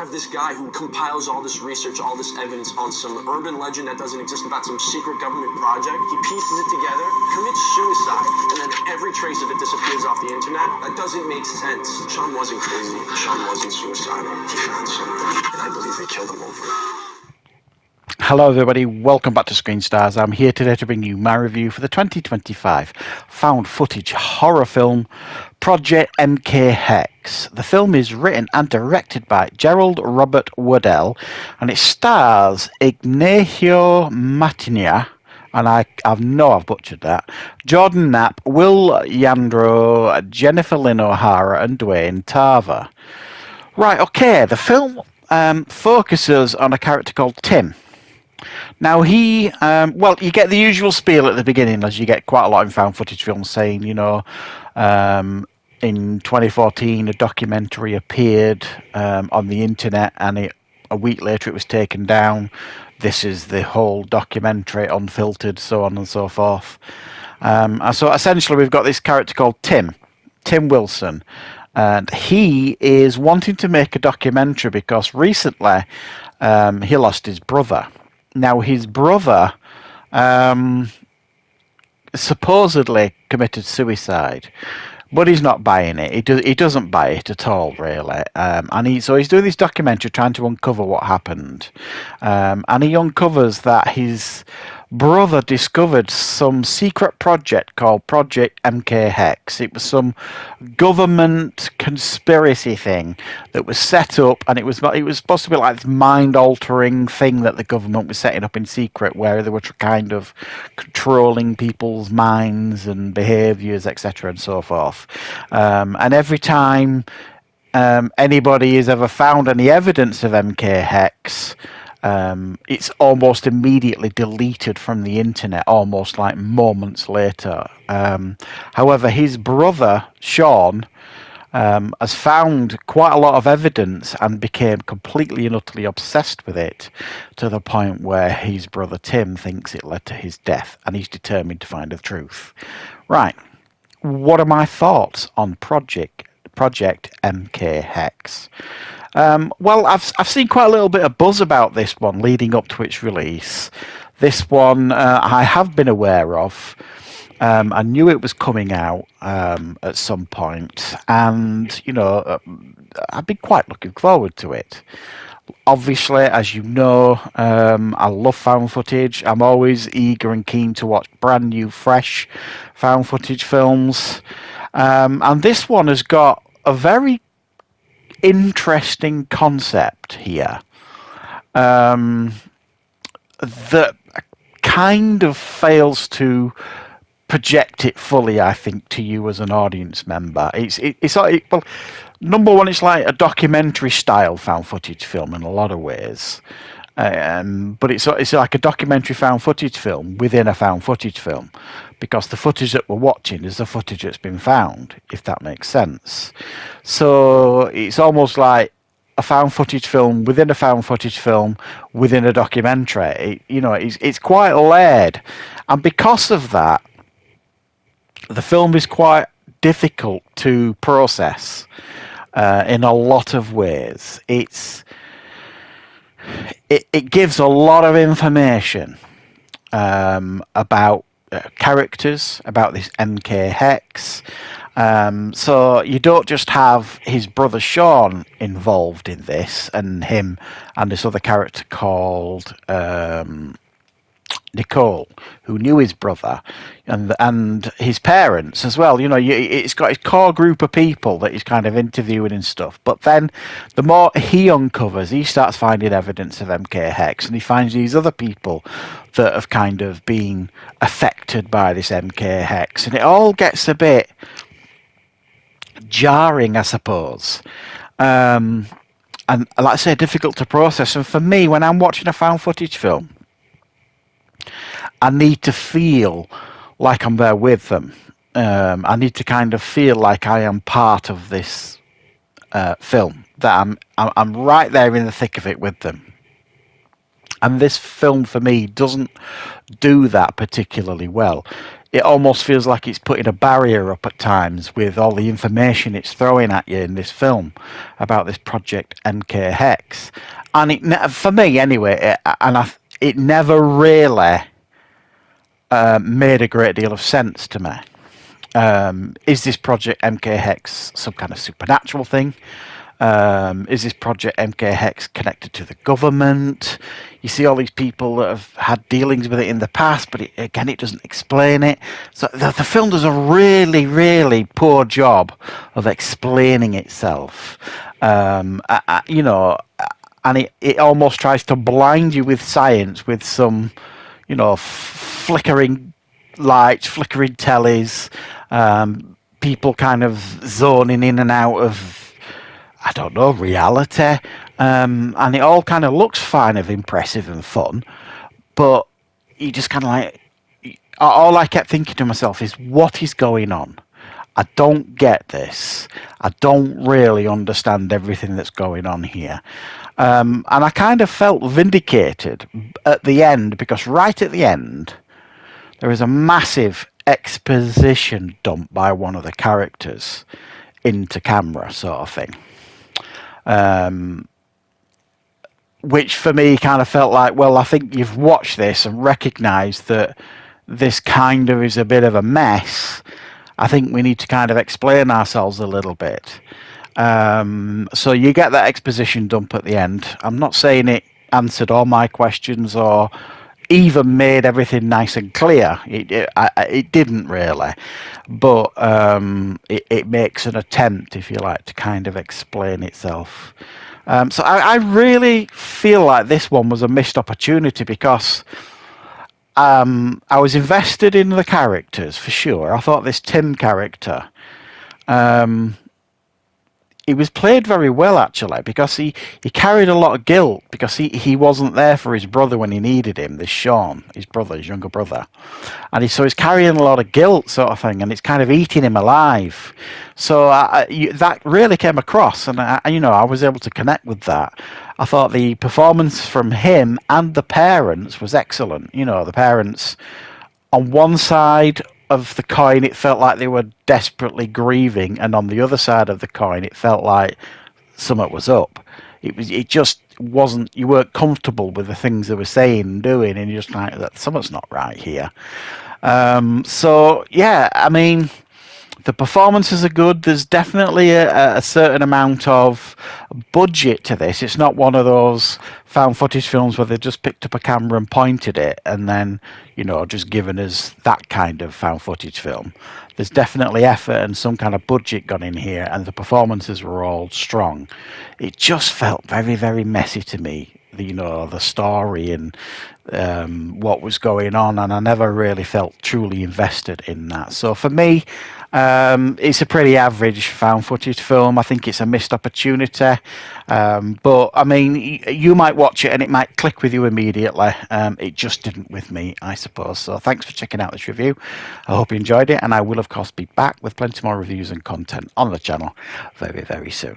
have this guy who compiles all this research, all this evidence on some urban legend that doesn't exist about some secret government project. He pieces it together, commits suicide, and then every trace of it disappears off the internet. That doesn't make sense. Sean wasn't crazy. Sean wasn't suicidal. He found something, and I believe they killed him over it. Hello everybody, welcome back to Screenstars. I'm here today to bring you my review for the 2025 found footage horror film Project MK Hex. The film is written and directed by Gerald Robert Waddell and it stars Ignacio Martinia, and I've butchered that, Jordan Knapp, Will Yandro, Jennifer Lynn O'Hara and Dwayne Tarver. Right, okay, the film focuses on a character called Tim. Now he, you get the usual spiel at the beginning, as you get quite a lot in found footage films, saying, in 2014 a documentary appeared on the internet, and a week later it was taken down. This is the whole documentary, unfiltered, so on and so forth. And so essentially we've got this character called Tim Wilson, and he is wanting to make a documentary because recently he lost his brother. Now, his brother supposedly committed suicide, but he's not buying it. He doesn't buy it at all, really. So he's doing this documentary trying to uncover what happened. And he uncovers that his brother discovered some secret project called Project MK Hex. It was some government conspiracy thing that was set up, and it was supposed to be like this mind-altering thing that the government was setting up in secret, where they were kind of controlling people's minds and behaviours, etc., and so forth. And every time anybody has ever found any evidence of MK Hex, it's almost immediately deleted from the internet, almost like moments later. However, his brother, Sean, has found quite a lot of evidence and became completely and utterly obsessed with it, to the point where his brother Tim thinks it led to his death, and he's determined to find the truth. Right, what are my thoughts on Project MK Hex? I've seen quite a little bit of buzz about this one leading up to its release. This one I have been aware of. I knew it was coming out at some point, and I've been quite looking forward to it. Obviously, as you know, I love found footage. I'm always eager and keen to watch brand new, fresh found footage films. And this one has got a very interesting concept here that kind of fails to project it fully, I think, to you as an audience member. It's like, well, number one, it's like a documentary style found footage film in a lot of ways, but it's like a documentary found footage film within a found footage film, because the footage that we're watching is the footage that's been found, if that makes sense. So it's almost like a found footage film within a found footage film within a documentary. It's quite layered, and because of that, the film is quite difficult to process in a lot of ways. It gives a lot of information about characters, about this MK Hex. So you don't just have his brother Sean involved in this, and him and this other character called Nicole, who knew his brother, and his parents as well. It's got his core group of people that he's kind of interviewing and stuff. But then the more he uncovers, he starts finding evidence of MK Hex, and he finds these other people that have kind of been affected by this MK Hex, and it all gets a bit jarring, I suppose. And like I say, difficult to process. And for me, when I'm watching a found footage film, I need to feel like I'm there with them. I need to kind of feel like I am part of this film, that I'm right there in the thick of it with them. And this film, for me, doesn't do that particularly well. it almost feels like it's putting a barrier up at times with all the information it's throwing at you in this film about this Project MK Hex. And for me anyway, it never really made a great deal of sense to me. Is this Project MK Hex some kind of supernatural thing? Is this Project MK Hex connected to the government? You see all these people that have had dealings with it in the past, but it doesn't explain it. So the film does a really, really poor job of explaining itself. You know, and it almost tries to blind you with science, with some, you know, flickering lights, flickering tellies, people kind of zoning in and out of, I don't know, reality. And it all kind of looks fine of impressive and fun, but you just kind of like, all I kept thinking to myself is, what is going on? I don't get this. I don't really understand everything that's going on here. And I kind of felt vindicated at the end, because right at the end, there is a massive exposition dump by one of the characters into camera, sort of thing. Which for me kind of felt like, well, I think you've watched this and recognised that this kind of is a bit of a mess. I think we need to kind of explain ourselves a little bit. So you get that exposition dump at the end. I'm not saying it answered all my questions or even made everything nice and clear. It didn't really, but it makes an attempt, if you like, to kind of explain itself. So I really feel like this one was a missed opportunity, because I was invested in the characters for sure. I thought this Tim character, he was played very well, actually, because he carried a lot of guilt, because he wasn't there for his brother when he needed him, this Sean, his younger brother. And he's carrying a lot of guilt, sort of thing, and it's kind of eating him alive. So that really came across, and I was able to connect with that. I thought the performance from him and the parents was excellent. You know, the parents, on one side of the coin, it felt like they were desperately grieving, and on the other side of the coin, it felt like something was up. It just wasn't. You weren't comfortable with the things they were saying and doing, and you're just like, that something's not right here. So yeah, I mean, the performances are good. There's definitely a certain amount of budget to this. It's not one of those found footage films where they just picked up a camera and pointed it and then, just given us that kind of found footage film. There's definitely effort and some kind of budget gone in here, and the performances were all strong. It just felt very, very messy to me, the story and what was going on, and I never really felt truly invested in that. So for me, it's a pretty average found footage film. I think it's a missed opportunity, but I mean, you might watch it and it might click with you immediately. It just didn't with me, I suppose. So thanks for checking out this review. I hope you enjoyed it, and I will of course be back with plenty more reviews and content on the channel very, very soon.